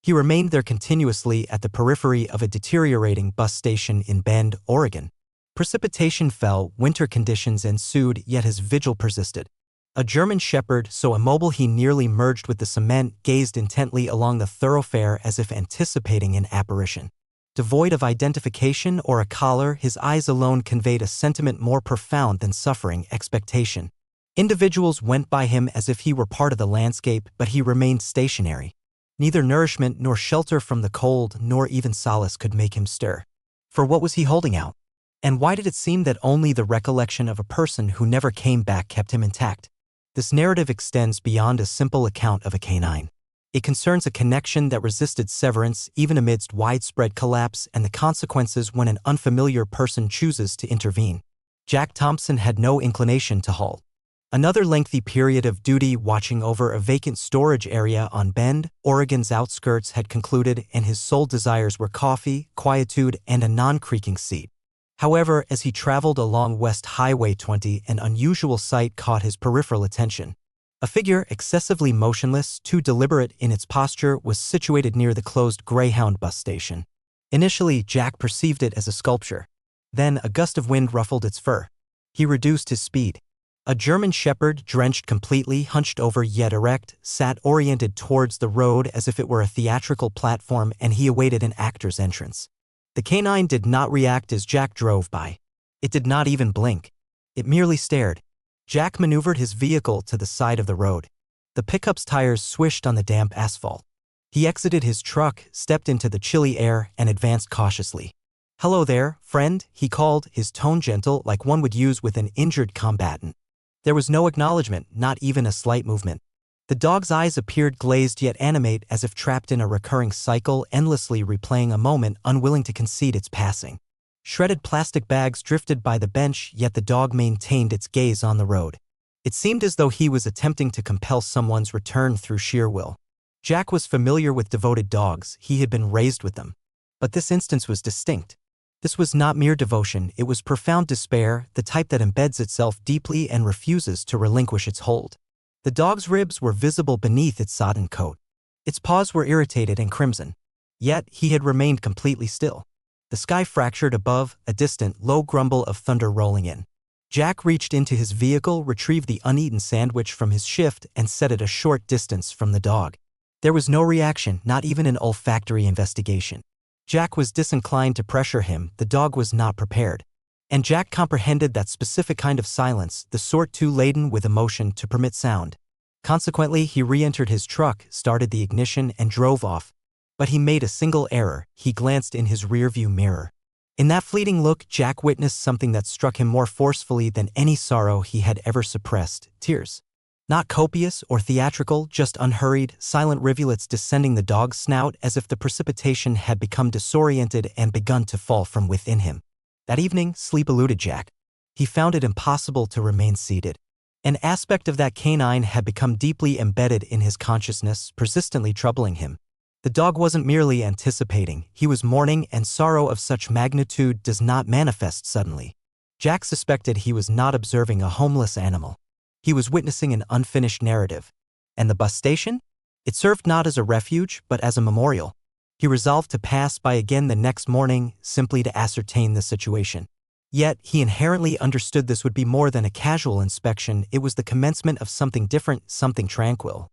He remained there continuously at the periphery of a deteriorating bus station in Bend, Oregon. Precipitation fell, winter conditions ensued, yet his vigil persisted. A German shepherd, so immobile he nearly merged with the cement, gazed intently along the thoroughfare as if anticipating an apparition. Devoid of identification or a collar, his eyes alone conveyed a sentiment more profound than suffering, expectation. Individuals went by him as if he were part of the landscape, but he remained stationary. Neither nourishment nor shelter from the cold, nor even solace could make him stir. For what was he holding out? And why did it seem that only the recollection of a person who never came back kept him intact? This narrative extends beyond a simple account of a canine. It concerns a connection that resisted severance even amidst widespread collapse and the consequences when an unfamiliar person chooses to intervene. Jack Thompson had no inclination to halt. Another lengthy period of duty watching over a vacant storage area on Bend, Oregon's outskirts had concluded, and his sole desires were coffee, quietude, and a non-creaking seat. However, as he traveled along West Highway 20, an unusual sight caught his peripheral attention. A figure, excessively motionless, too deliberate in its posture, was situated near the closed Greyhound bus station. Initially, Jack perceived it as a sculpture. Then, a gust of wind ruffled its fur. He reduced his speed. A German shepherd, drenched completely, hunched over yet erect, sat oriented towards the road as if it were a theatrical platform and he awaited an actor's entrance. The canine did not react as Jack drove by. It did not even blink. It merely stared. Jack maneuvered his vehicle to the side of the road. The pickup's tires swished on the damp asphalt. He exited his truck, stepped into the chilly air, and advanced cautiously. "Hello there, friend," he called, his tone gentle like one would use with an injured combatant. There was no acknowledgement, not even a slight movement. The dog's eyes appeared glazed yet animate, as if trapped in a recurring cycle, endlessly replaying a moment, unwilling to concede its passing. Shredded plastic bags drifted by the bench, yet the dog maintained its gaze on the road. It seemed as though he was attempting to compel someone's return through sheer will. Jack was familiar with devoted dogs, he had been raised with them. But this instance was distinct. This was not mere devotion, it was profound despair, the type that embeds itself deeply and refuses to relinquish its hold. The dog's ribs were visible beneath its sodden coat. Its paws were irritated and crimson. Yet he had remained completely still. The sky fractured above, a distant, low grumble of thunder rolling in. Jack reached into his vehicle, retrieved the uneaten sandwich from his shift, and set it a short distance from the dog. There was no reaction, not even an olfactory investigation. Jack was disinclined to pressure him, the dog was not prepared. And Jack comprehended that specific kind of silence, the sort too laden with emotion to permit sound. Consequently, he re-entered his truck, started the ignition, and drove off. But he made a single error. He glanced in his rearview mirror. In that fleeting look, Jack witnessed something that struck him more forcefully than any sorrow he had ever suppressed: tears. Not copious or theatrical, just unhurried, silent rivulets descending the dog's snout as if the precipitation had become disoriented and begun to fall from within him. That evening, sleep eluded Jack. He found it impossible to remain seated. An aspect of that canine had become deeply embedded in his consciousness, persistently troubling him. The dog wasn't merely anticipating, he was mourning, and sorrow of such magnitude does not manifest suddenly. Jack suspected he was not observing a homeless animal. He was witnessing an unfinished narrative. And the bus station? It served not as a refuge, but as a memorial. He resolved to pass by again the next morning, simply to ascertain the situation. Yet, he inherently understood this would be more than a casual inspection, it was the commencement of something different, something tranquil.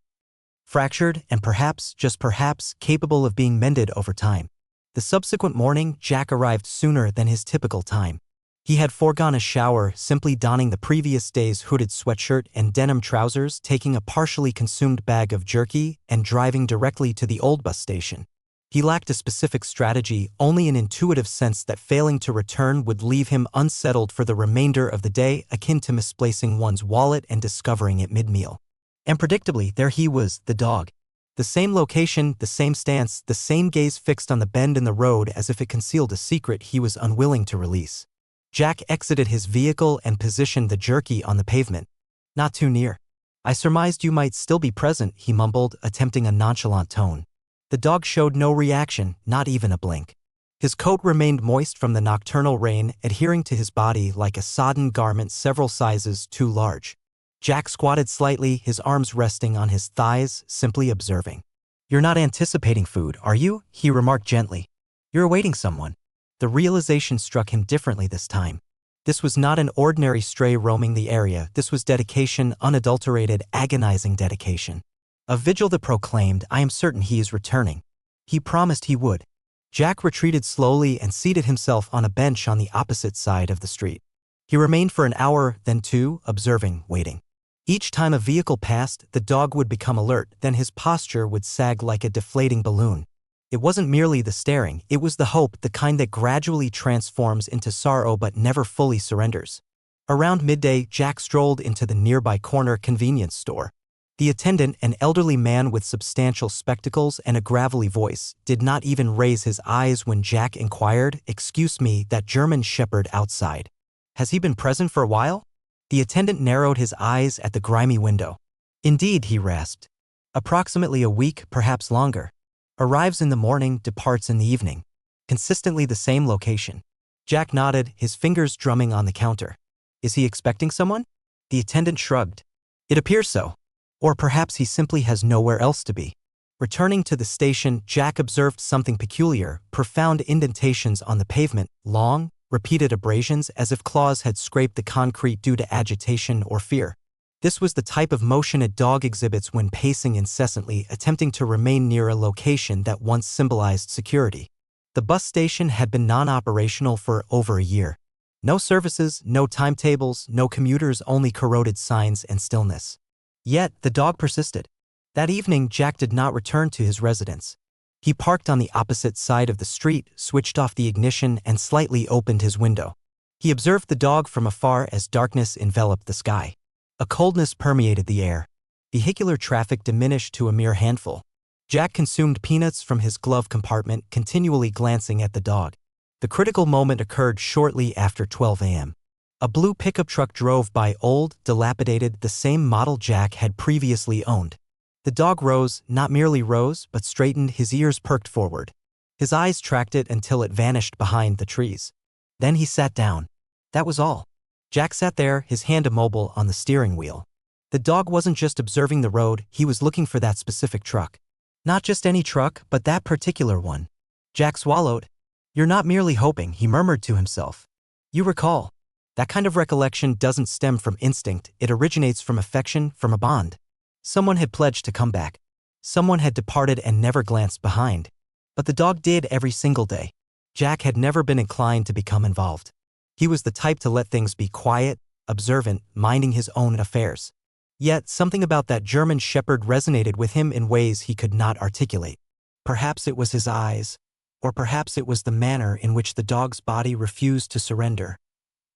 Fractured, and perhaps, just perhaps, capable of being mended over time. The subsequent morning, Jack arrived sooner than his typical time. He had foregone a shower, simply donning the previous day's hooded sweatshirt and denim trousers, taking a partially consumed bag of jerky, and driving directly to the old bus station. He lacked a specific strategy, only an intuitive sense that failing to return would leave him unsettled for the remainder of the day, akin to misplacing one's wallet and discovering it mid-meal. And predictably, there he was, the dog. The same location, the same stance, the same gaze fixed on the bend in the road as if it concealed a secret he was unwilling to release. Jack exited his vehicle and positioned the jerky on the pavement. "Not too near. I surmised you might still be present," he mumbled, attempting a nonchalant tone. The dog showed no reaction, not even a blink. His coat remained moist from the nocturnal rain, adhering to his body like a sodden garment several sizes too large. Jack squatted slightly, his arms resting on his thighs, simply observing. "You're not anticipating food, are you?" he remarked gently. "You're awaiting someone." The realization struck him differently this time. This was not an ordinary stray roaming the area. This was dedication, unadulterated, agonizing dedication. A vigil that proclaimed, "I am certain he is returning." He promised he would. Jack retreated slowly and seated himself on a bench on the opposite side of the street. He remained for an hour, then two, observing, waiting. Each time a vehicle passed, the dog would become alert, then his posture would sag like a deflating balloon. It wasn't merely the staring, it was the hope, the kind that gradually transforms into sorrow but never fully surrenders. Around midday, Jack strolled into the nearby corner convenience store. The attendant, an elderly man with substantial spectacles and a gravelly voice, did not even raise his eyes when Jack inquired, "Excuse me, that German shepherd outside. Has he been present for a while?" The attendant narrowed his eyes at the grimy window. "Indeed," he rasped. "Approximately a week, perhaps longer. Arrives in the morning, departs in the evening. Consistently the same location." Jack nodded, his fingers drumming on the counter. "Is he expecting someone?" The attendant shrugged. "It appears so. Or perhaps he simply has nowhere else to be." Returning to the station, Jack observed something peculiar, profound indentations on the pavement, long, repeated abrasions as if claws had scraped the concrete due to agitation or fear. This was the type of motion a dog exhibits when pacing incessantly, attempting to remain near a location that once symbolized security. The bus station had been non-operational for over a year. No services, no timetables, no commuters, only corroded signs and stillness. Yet, the dog persisted. That evening, Jack did not return to his residence. He parked on the opposite side of the street, switched off the ignition, and slightly opened his window. He observed the dog from afar as darkness enveloped the sky. A coldness permeated the air. Vehicular traffic diminished to a mere handful. Jack consumed peanuts from his glove compartment, continually glancing at the dog. The critical moment occurred shortly after 12 a.m. A blue pickup truck drove by, old, dilapidated, the same model Jack had previously owned. The dog rose, not merely rose, but straightened, his ears perked forward. His eyes tracked it until it vanished behind the trees. Then he sat down. That was all. Jack sat there, his hand immobile on the steering wheel. The dog wasn't just observing the road, he was looking for that specific truck. Not just any truck, but that particular one. Jack swallowed. "You're not merely hoping," he murmured to himself. "You recall." That kind of recollection doesn't stem from instinct, it originates from affection, from a bond. Someone had pledged to come back. Someone had departed and never glanced behind. But the dog did every single day. Jack had never been inclined to become involved. He was the type to let things be quiet, observant, minding his own affairs. Yet, something about that German shepherd resonated with him in ways he could not articulate. Perhaps it was his eyes, or perhaps it was the manner in which the dog's body refused to surrender,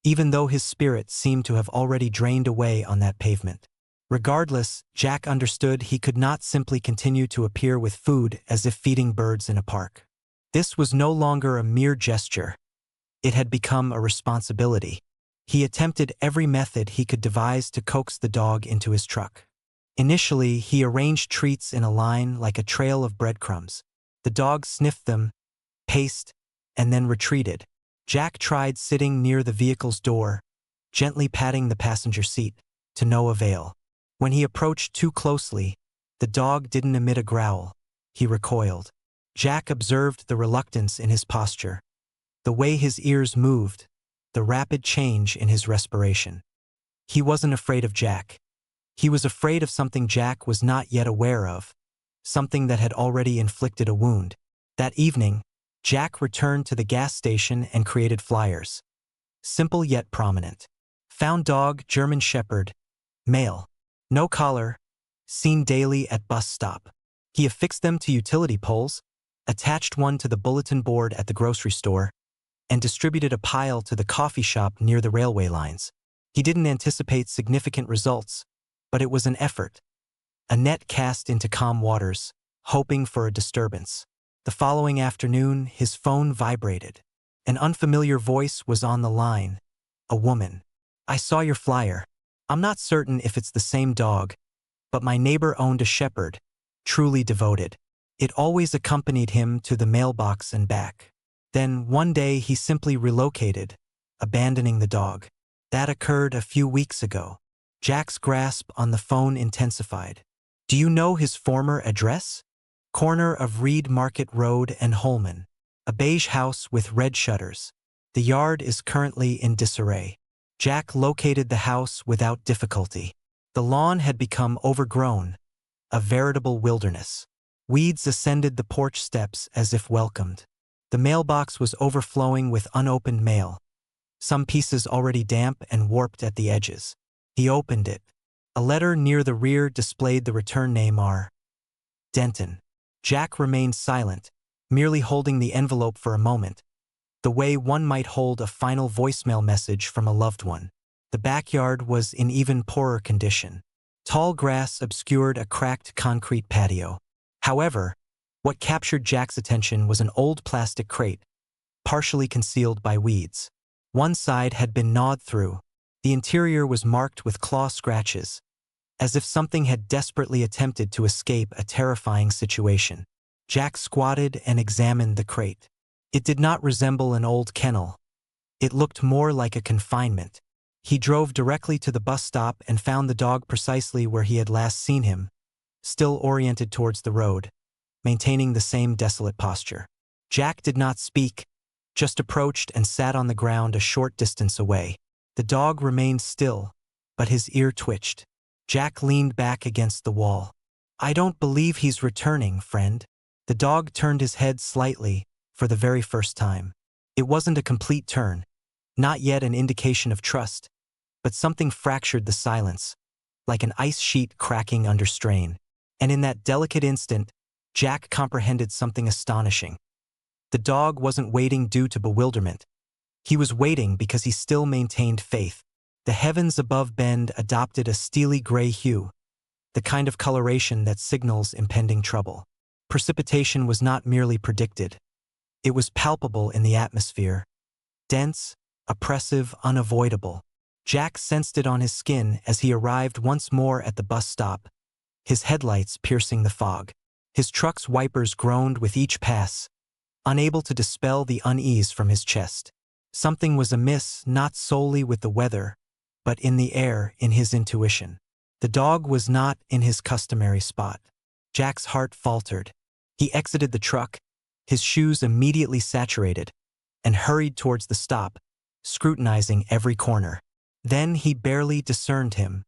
even though his spirit seemed to have already drained away on that pavement. Regardless, Jack understood he could not simply continue to appear with food as if feeding birds in a park. This was no longer a mere gesture. It had become a responsibility. He attempted every method he could devise to coax the dog into his truck. Initially, he arranged treats in a line like a trail of breadcrumbs. The dog sniffed them, paced, and then retreated. Jack tried sitting near the vehicle's door, gently patting the passenger seat, to no avail. When he approached too closely, the dog didn't emit a growl. He recoiled. Jack observed the reluctance in his posture, the way his ears moved, the rapid change in his respiration. He wasn't afraid of Jack. He was afraid of something Jack was not yet aware of, something that had already inflicted a wound. That evening, Jack returned to the gas station and created flyers. Simple yet prominent. Found dog, German shepherd, male. No collar, seen daily at bus stop. He affixed them to utility poles, attached one to the bulletin board at the grocery store, and distributed a pile to the coffee shop near the railway lines. He didn't anticipate significant results, but it was an effort. A net cast into calm waters, hoping for a disturbance. The following afternoon, his phone vibrated. An unfamiliar voice was on the line. A woman. "I saw your flyer. I'm not certain if it's the same dog, but my neighbor owned a shepherd, truly devoted. It always accompanied him to the mailbox and back. Then, one day, he simply relocated, abandoning the dog. That occurred a few weeks ago." Jack's grasp on the phone intensified. "Do you know his former address?" Corner of Reed Market Road and Holman. A beige house with red shutters. The yard is currently in disarray. Jack located the house without difficulty. The lawn had become overgrown, a veritable wilderness. Weeds ascended the porch steps as if welcomed. The mailbox was overflowing with unopened mail, some pieces already damp and warped at the edges. He opened it. A letter near the rear displayed the return name R. Denton. Jack remained silent, merely holding the envelope for a moment, the way one might hold a final voicemail message from a loved one. The backyard was in even poorer condition. Tall grass obscured a cracked concrete patio. However, what captured Jack's attention was an old plastic crate, partially concealed by weeds. One side had been gnawed through. The interior was marked with claw scratches, as if something had desperately attempted to escape a terrifying situation. Jack squatted and examined the crate. It did not resemble an old kennel. It looked more like a confinement. He drove directly to the bus stop and found the dog precisely where he had last seen him, still oriented towards the road, maintaining the same desolate posture. Jack did not speak, just approached and sat on the ground a short distance away. The dog remained still, but his ear twitched. Jack leaned back against the wall. "I don't believe he's returning, friend." The dog turned his head slightly, for the very first time. It wasn't a complete turn, not yet an indication of trust, but something fractured the silence, like an ice sheet cracking under strain. And in that delicate instant, Jack comprehended something astonishing. The dog wasn't waiting due to bewilderment. He was waiting because he still maintained faith. The heavens above Bend adopted a steely gray hue, the kind of coloration that signals impending trouble. Precipitation was not merely predicted. It was palpable in the atmosphere. Dense, oppressive, unavoidable. Jack sensed it on his skin as he arrived once more at the bus stop, his headlights piercing the fog. His truck's wipers groaned with each pass, unable to dispel the unease from his chest. Something was amiss not solely with the weather, but in the air, in his intuition. The dog was not in his customary spot. Jack's heart faltered. He exited the truck, his shoes immediately saturated, and hurried towards the stop, scrutinizing every corner. Then he barely discerned him.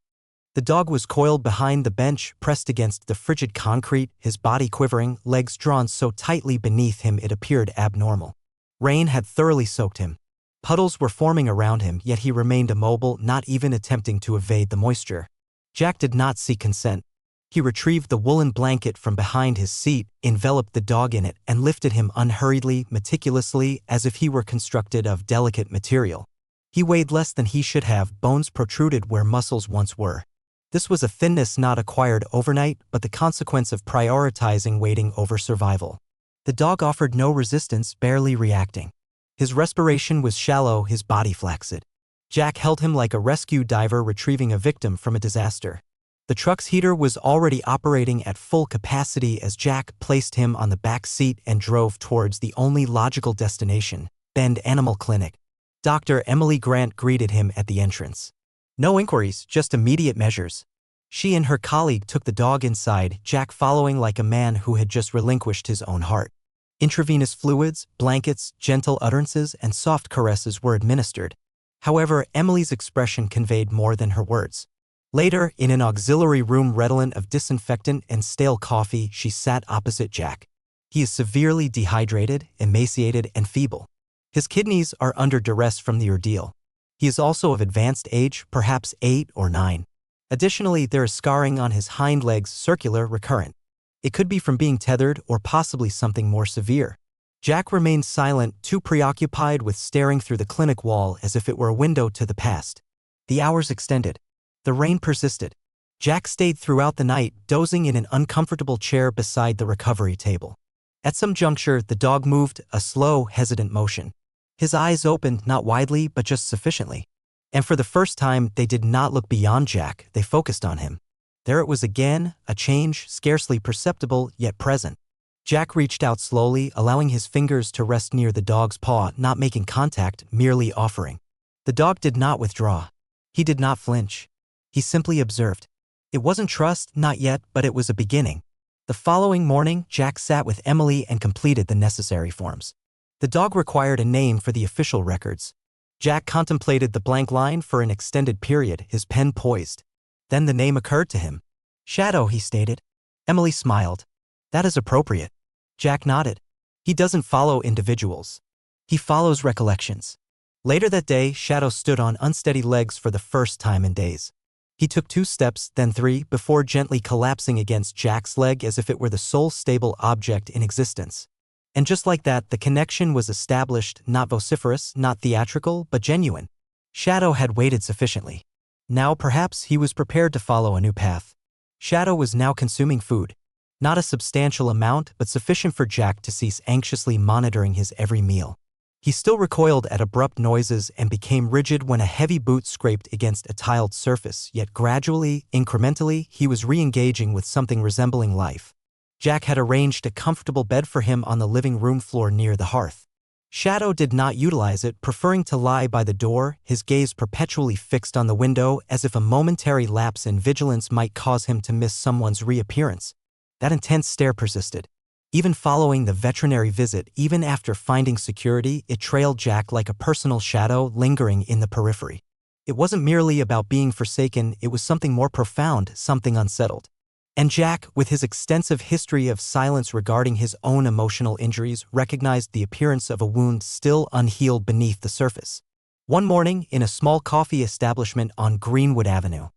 The dog was coiled behind the bench, pressed against the frigid concrete, his body quivering, legs drawn so tightly beneath him it appeared abnormal. Rain had thoroughly soaked him. Puddles were forming around him, yet he remained immobile, not even attempting to evade the moisture. Jack did not seek consent. He retrieved the woolen blanket from behind his seat, enveloped the dog in it, and lifted him unhurriedly, meticulously, as if he were constructed of delicate material. He weighed less than he should have, bones protruded where muscles once were. This was a thinness not acquired overnight, but the consequence of prioritizing waiting over survival. The dog offered no resistance, barely reacting. His respiration was shallow, his body flaccid. Jack held him like a rescue diver retrieving a victim from a disaster. The truck's heater was already operating at full capacity as Jack placed him on the back seat and drove towards the only logical destination, Bend Animal Clinic. Dr. Emily Grant greeted him at the entrance. No inquiries, just immediate measures. She and her colleague took the dog inside, Jack following like a man who had just relinquished his own heart. Intravenous fluids, blankets, gentle utterances, and soft caresses were administered. However, Emily's expression conveyed more than her words. Later, in an auxiliary room redolent of disinfectant and stale coffee, she sat opposite Jack. He is severely dehydrated, emaciated, and feeble. His kidneys are under duress from the ordeal. He is also of advanced age, perhaps 8 or 9. Additionally, there is scarring on his hind legs, circular, recurrent. It could be from being tethered or possibly something more severe. Jack remained silent, too preoccupied with staring through the clinic wall as if it were a window to the past. The hours extended. The rain persisted. Jack stayed throughout the night, dozing in an uncomfortable chair beside the recovery table. At some juncture, the dog moved, a slow, hesitant motion. His eyes opened, not widely, but just sufficiently. And for the first time, they did not look beyond Jack, they focused on him. There it was again, a change, scarcely perceptible, yet present. Jack reached out slowly, allowing his fingers to rest near the dog's paw, not making contact, merely offering. The dog did not withdraw. He did not flinch. He simply observed. It wasn't trust, not yet, but it was a beginning. The following morning, Jack sat with Emily and completed the necessary forms. The dog required a name for the official records. Jack contemplated the blank line for an extended period, his pen poised. Then the name occurred to him. Shadow, he stated. Emily smiled. That is appropriate. Jack nodded. He doesn't follow individuals. He follows recollections. Later that day, Shadow stood on unsteady legs for the first time in days. He took 2 steps, then 3, before gently collapsing against Jack's leg as if it were the sole stable object in existence. And just like that, the connection was established, not vociferous, not theatrical, but genuine. Shadow had waited sufficiently. Now perhaps he was prepared to follow a new path. Shadow was now consuming food. Not a substantial amount, but sufficient for Jack to cease anxiously monitoring his every meal. He still recoiled at abrupt noises and became rigid when a heavy boot scraped against a tiled surface, yet gradually, incrementally, he was re-engaging with something resembling life. Jack had arranged a comfortable bed for him on the living room floor near the hearth. Shadow did not utilize it, preferring to lie by the door, his gaze perpetually fixed on the window as if a momentary lapse in vigilance might cause him to miss someone's reappearance. That intense stare persisted. Even following the veterinary visit, even after finding security, it trailed Jack like a personal shadow lingering in the periphery. It wasn't merely about being forsaken, it was something more profound, something unsettled. And Jack, with his extensive history of silence regarding his own emotional injuries, recognized the appearance of a wound still unhealed beneath the surface. One morning, in a small coffee establishment on Greenwood Avenue,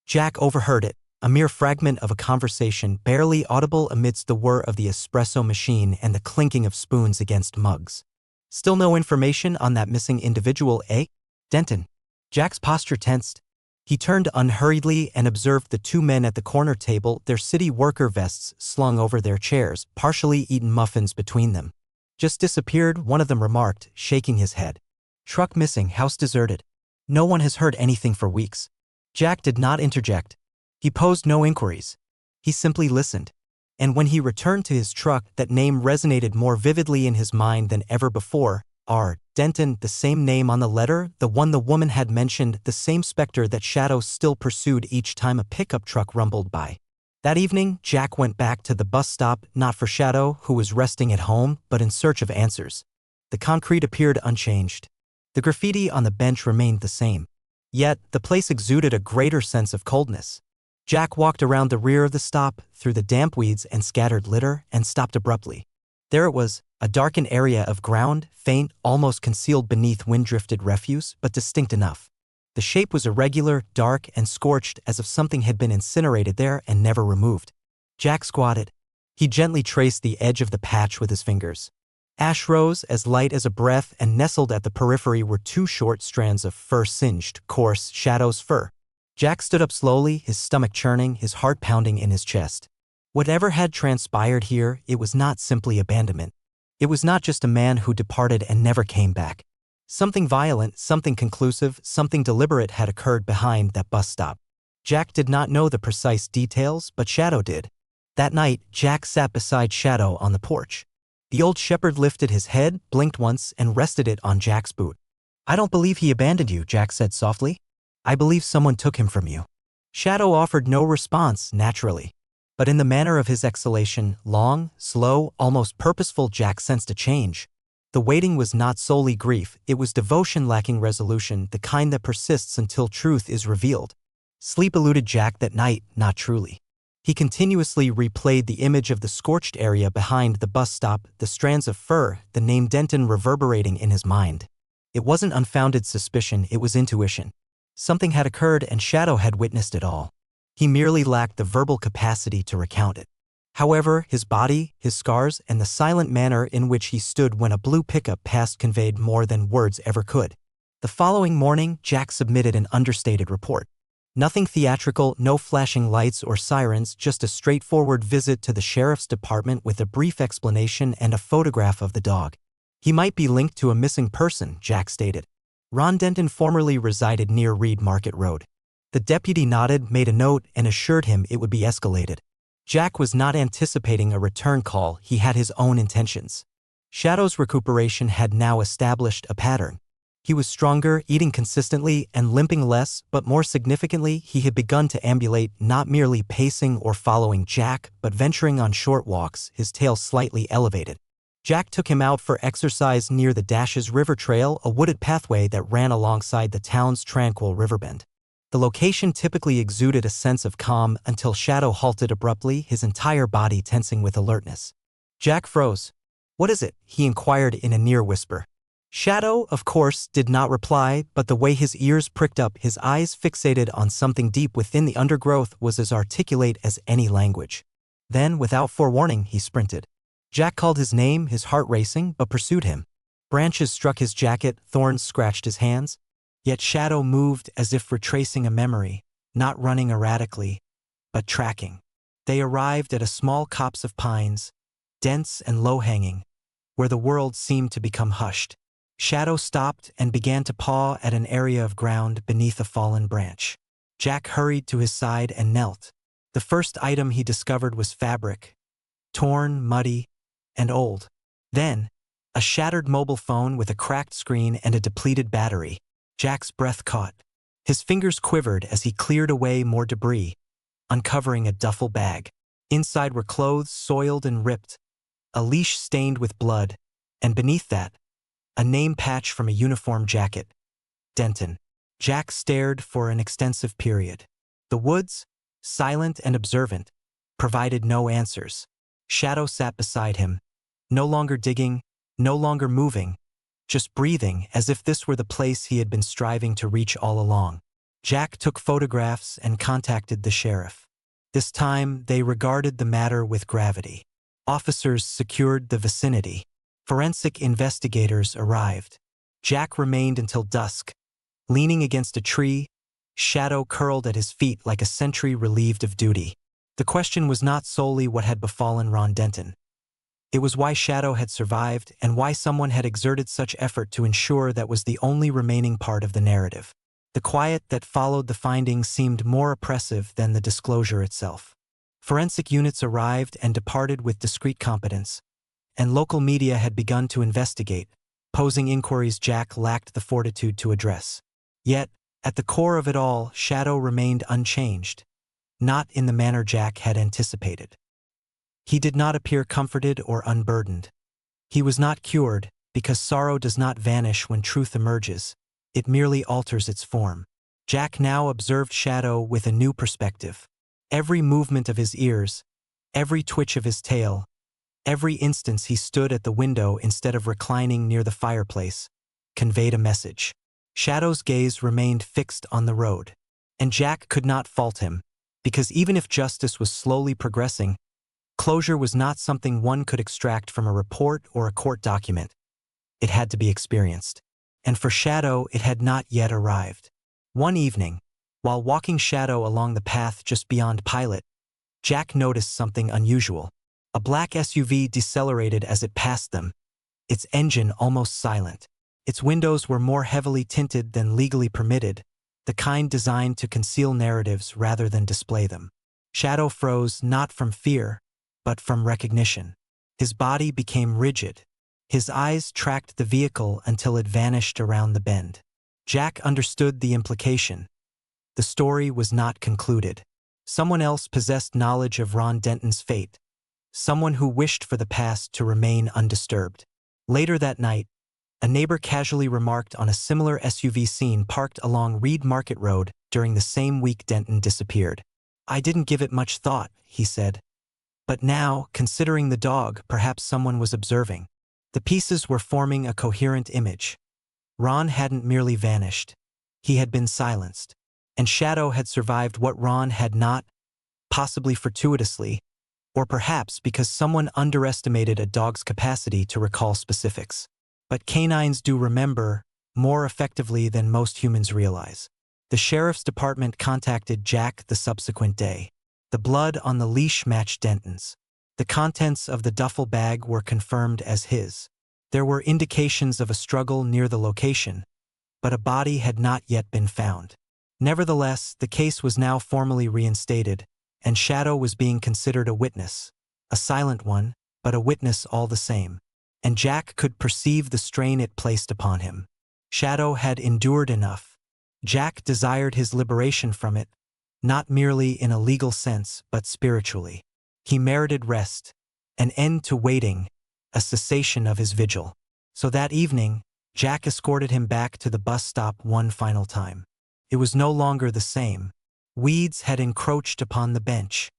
Jack overheard it, a mere fragment of a conversation barely audible amidst the whir of the espresso machine and the clinking of spoons against mugs. Still no information on that missing individual, eh? Denton. Jack's posture tensed. He turned unhurriedly and observed the 2 men at the corner table, their city worker vests slung over their chairs, partially eaten muffins between them. Just disappeared, one of them remarked, shaking his head. Truck missing, house deserted. No one has heard anything for weeks. Jack did not interject. He posed no inquiries. He simply listened. And when he returned to his truck, that name resonated more vividly in his mind than ever before. R. Denton, the same name on the letter, the one the woman had mentioned, the same specter that Shadow still pursued each time a pickup truck rumbled by. That evening, Jack went back to the bus stop, not for Shadow, who was resting at home, but in search of answers. The concrete appeared unchanged. The graffiti on the bench remained the same. Yet, the place exuded a greater sense of coldness. Jack walked around the rear of the stop, through the damp weeds and scattered litter, and stopped abruptly. There it was, a darkened area of ground, faint, almost concealed beneath wind-drifted refuse, but distinct enough. The shape was irregular, dark, and scorched as if something had been incinerated there and never removed. Jack squatted. He gently traced the edge of the patch with his fingers. Ash rose, as light as a breath, and nestled at the periphery were 2 short strands of fur, singed, coarse, Shadow's fur. Jack stood up slowly, his stomach churning, his heart pounding in his chest. Whatever had transpired here, it was not simply abandonment. It was not just a man who departed and never came back. Something violent, something conclusive, something deliberate had occurred behind that bus stop. Jack did not know the precise details, but Shadow did. That night, Jack sat beside Shadow on the porch. The old shepherd lifted his head, blinked once, and rested it on Jack's boot. I don't believe he abandoned you, Jack said softly. I believe someone took him from you. Shadow offered no response, naturally. But in the manner of his exhalation, long, slow, almost purposeful, Jack sensed a change. The waiting was not solely grief, it was devotion lacking resolution, the kind that persists until truth is revealed. Sleep eluded Jack that night, not truly. He continuously replayed the image of the scorched area behind the bus stop, the strands of fur, the name Denton reverberating in his mind. It wasn't unfounded suspicion, it was intuition. Something had occurred and Shadow had witnessed it all. He merely lacked the verbal capacity to recount it. However, his body, his scars, and the silent manner in which he stood when a blue pickup passed conveyed more than words ever could. The following morning, Jack submitted an understated report. Nothing theatrical, no flashing lights or sirens, just a straightforward visit to the sheriff's department with a brief explanation and a photograph of the dog. He might be linked to a missing person, Jack stated. Ron Denton formerly resided near Reed Market Road. The deputy nodded, made a note, and assured him it would be escalated. Jack was not anticipating a return call, he had his own intentions. Shadow's recuperation had now established a pattern. He was stronger, eating consistently, and limping less, but more significantly, he had begun to ambulate, not merely pacing or following Jack, but venturing on short walks, his tail slightly elevated. Jack took him out for exercise near the Dashes River Trail, a wooded pathway that ran alongside the town's tranquil riverbend. The location typically exuded a sense of calm until Shadow halted abruptly, his entire body tensing with alertness. Jack froze. "What is it?" he inquired in a near whisper. Shadow, of course, did not reply, but the way his ears pricked up, his eyes fixated on something deep within the undergrowth, was as articulate as any language. Then, without forewarning, he sprinted. Jack called his name, his heart racing, but pursued him. Branches struck his jacket, thorns scratched his hands. Yet Shadow moved as if retracing a memory, not running erratically, but tracking. They arrived at a small copse of pines, dense and low-hanging, where the world seemed to become hushed. Shadow stopped and began to paw at an area of ground beneath a fallen branch. Jack hurried to his side and knelt. The first item he discovered was fabric, torn, muddy, and old. Then, a shattered mobile phone with a cracked screen and a depleted battery. Jack's breath caught. His fingers quivered as he cleared away more debris, uncovering a duffel bag. Inside were clothes soiled and ripped, a leash stained with blood, and beneath that, a name patch from a uniform jacket. Denton. Jack stared for an extensive period. The woods, silent and observant, provided no answers. Shadow sat beside him, no longer digging, no longer moving, just breathing as if this were the place he had been striving to reach all along. Jack took photographs and contacted the sheriff. This time, they regarded the matter with gravity. Officers secured the vicinity. Forensic investigators arrived. Jack remained until dusk, leaning against a tree, Shadow curled at his feet like a sentry relieved of duty. The question was not solely what had befallen Ron Denton. It was why Shadow had survived and why someone had exerted such effort to ensure that was the only remaining part of the narrative. The quiet that followed the findings seemed more oppressive than the disclosure itself. Forensic units arrived and departed with discreet competence, and local media had begun to investigate, posing inquiries Jack lacked the fortitude to address. Yet, at the core of it all, Shadow remained unchanged, not in the manner Jack had anticipated. He did not appear comforted or unburdened. He was not cured, because sorrow does not vanish when truth emerges, it merely alters its form. Jack now observed Shadow with a new perspective. Every movement of his ears, every twitch of his tail, every instance he stood at the window instead of reclining near the fireplace, conveyed a message. Shadow's gaze remained fixed on the road, and Jack could not fault him, because even if justice was slowly progressing, closure was not something one could extract from a report or a court document. It had to be experienced. And for Shadow, it had not yet arrived. One evening, while walking Shadow along the path just beyond Pilot, Jack noticed something unusual. A black SUV decelerated as it passed them, its engine almost silent. Its windows were more heavily tinted than legally permitted, the kind designed to conceal narratives rather than display them. Shadow froze not from fear, but from recognition. His body became rigid. His eyes tracked the vehicle until it vanished around the bend. Jack understood the implication. The story was not concluded. Someone else possessed knowledge of Ron Denton's fate. Someone who wished for the past to remain undisturbed. Later that night, a neighbor casually remarked on a similar SUV scene parked along Reed Market Road during the same week Denton disappeared. "I didn't give it much thought," he said. "But now, considering the dog, perhaps someone was observing." The pieces were forming a coherent image. Ron hadn't merely vanished. He had been silenced. And Shadow had survived what Ron had not, possibly fortuitously, or perhaps because someone underestimated a dog's capacity to recall specifics. But canines do remember more effectively than most humans realize. The sheriff's department contacted Jack the subsequent day. The blood on the leash matched Denton's. The contents of the duffel bag were confirmed as his. There were indications of a struggle near the location, but a body had not yet been found. Nevertheless, the case was now formally reinstated, and Shadow was being considered a witness. A silent one, but a witness all the same. And Jack could perceive the strain it placed upon him. Shadow had endured enough. Jack desired his liberation from it, not merely in a legal sense, but spiritually. He merited rest, an end to waiting, a cessation of his vigil. So that evening, Jack escorted him back to the bus stop one final time. It was no longer the same. Weeds had encroached upon the bench.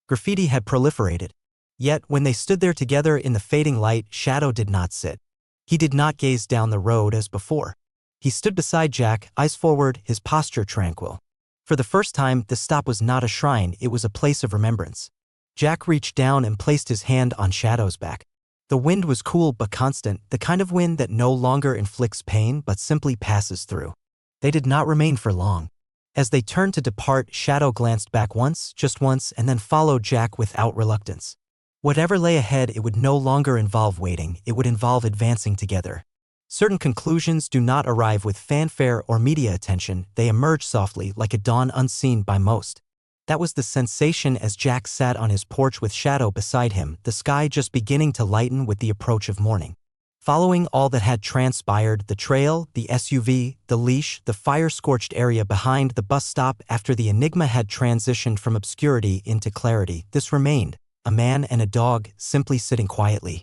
Graffiti had proliferated. Yet, when they stood there together in the fading light, Shadow did not sit. He did not gaze down the road as before. He stood beside Jack, eyes forward, his posture tranquil. For the first time, the stop was not a shrine, it was a place of remembrance. Jack reached down and placed his hand on Shadow's back. The wind was cool but constant, the kind of wind that no longer inflicts pain but simply passes through. They did not remain for long. As they turned to depart, Shadow glanced back once, just once, and then followed Jack without reluctance. Whatever lay ahead, it would no longer involve waiting, it would involve advancing together. Certain conclusions do not arrive with fanfare or media attention, they emerge softly like a dawn unseen by most. That was the sensation as Jack sat on his porch with Shadow beside him, the sky just beginning to lighten with the approach of morning. Following all that had transpired, the trail, the SUV, the leash, the fire-scorched area behind the bus stop after the enigma had transitioned from obscurity into clarity, this remained, a man and a dog simply sitting quietly.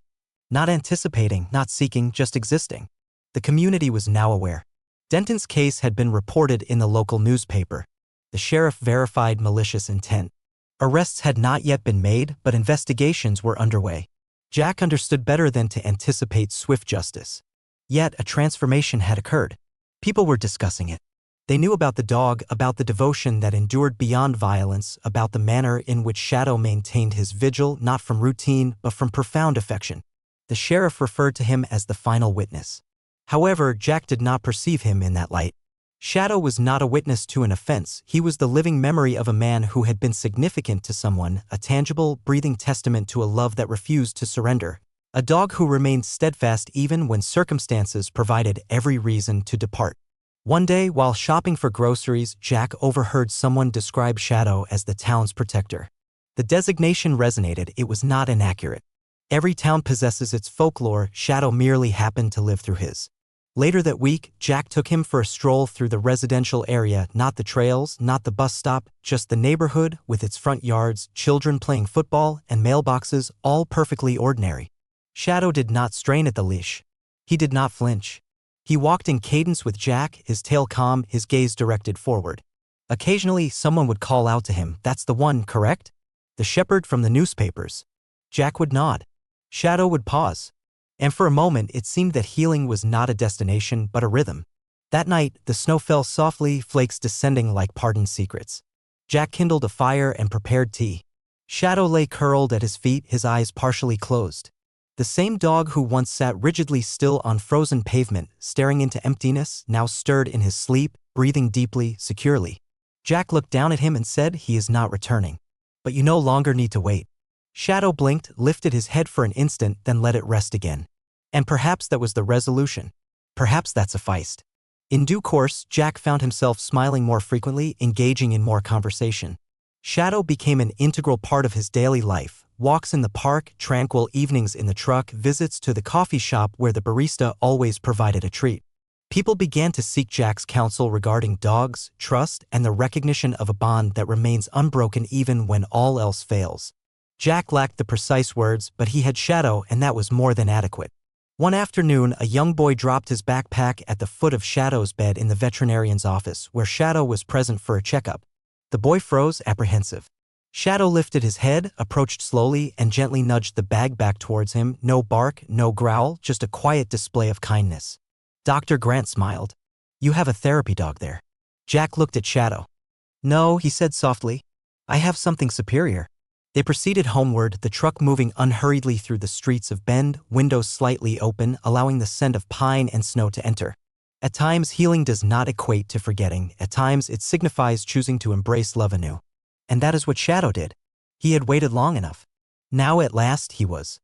Not anticipating, not seeking, just existing. The community was now aware. Denton's case had been reported in the local newspaper. The sheriff verified malicious intent. Arrests had not yet been made, but investigations were underway. Jack understood better than to anticipate swift justice. Yet a transformation had occurred. People were discussing it. They knew about the dog, about the devotion that endured beyond violence, about the manner in which Shadow maintained his vigil not from routine but from profound affection. The sheriff referred to him as the final witness. However, Jack did not perceive him in that light. Shadow was not a witness to an offense, he was the living memory of a man who had been significant to someone, a tangible, breathing testament to a love that refused to surrender. A dog who remained steadfast even when circumstances provided every reason to depart. One day, while shopping for groceries, Jack overheard someone describe Shadow as the town's protector. The designation resonated, it was not inaccurate. Every town possesses its folklore, Shadow merely happened to live through his. Later that week, Jack took him for a stroll through the residential area, not the trails, not the bus stop, just the neighborhood with its front yards, children playing football, and mailboxes, all perfectly ordinary. Shadow did not strain at the leash. He did not flinch. He walked in cadence with Jack, his tail calm, his gaze directed forward. Occasionally, someone would call out to him, "That's the one, correct? The shepherd from the newspapers." Jack would nod. Shadow would pause. And for a moment it seemed that healing was not a destination but a rhythm. That night, the snow fell softly, flakes descending like pardoned secrets. Jack kindled a fire and prepared tea. Shadow lay curled at his feet, his eyes partially closed. The same dog who once sat rigidly still on frozen pavement, staring into emptiness, now stirred in his sleep, breathing deeply, securely. Jack looked down at him and said, "He is not returning. But you no longer need to wait." Shadow blinked, lifted his head for an instant, then let it rest again. And perhaps that was the resolution. Perhaps that sufficed. In due course, Jack found himself smiling more frequently, engaging in more conversation. Shadow became an integral part of his daily life. Walks in the park, tranquil evenings in the truck, visits to the coffee shop where the barista always provided a treat. People began to seek Jack's counsel regarding dogs, trust, and the recognition of a bond that remains unbroken even when all else fails. Jack lacked the precise words, but he had Shadow, and that was more than adequate. One afternoon, a young boy dropped his backpack at the foot of Shadow's bed in the veterinarian's office, where Shadow was present for a checkup. The boy froze, apprehensive. Shadow lifted his head, approached slowly, and gently nudged the bag back towards him. No bark, no growl, just a quiet display of kindness. Dr. Grant smiled. "You have a therapy dog there." Jack looked at Shadow. "No," he said softly. "I have something superior." They proceeded homeward, the truck moving unhurriedly through the streets of Bend, windows slightly open, allowing the scent of pine and snow to enter. At times, healing does not equate to forgetting. At times, it signifies choosing to embrace love anew. And that is what Shadow did. He had waited long enough. Now at last he was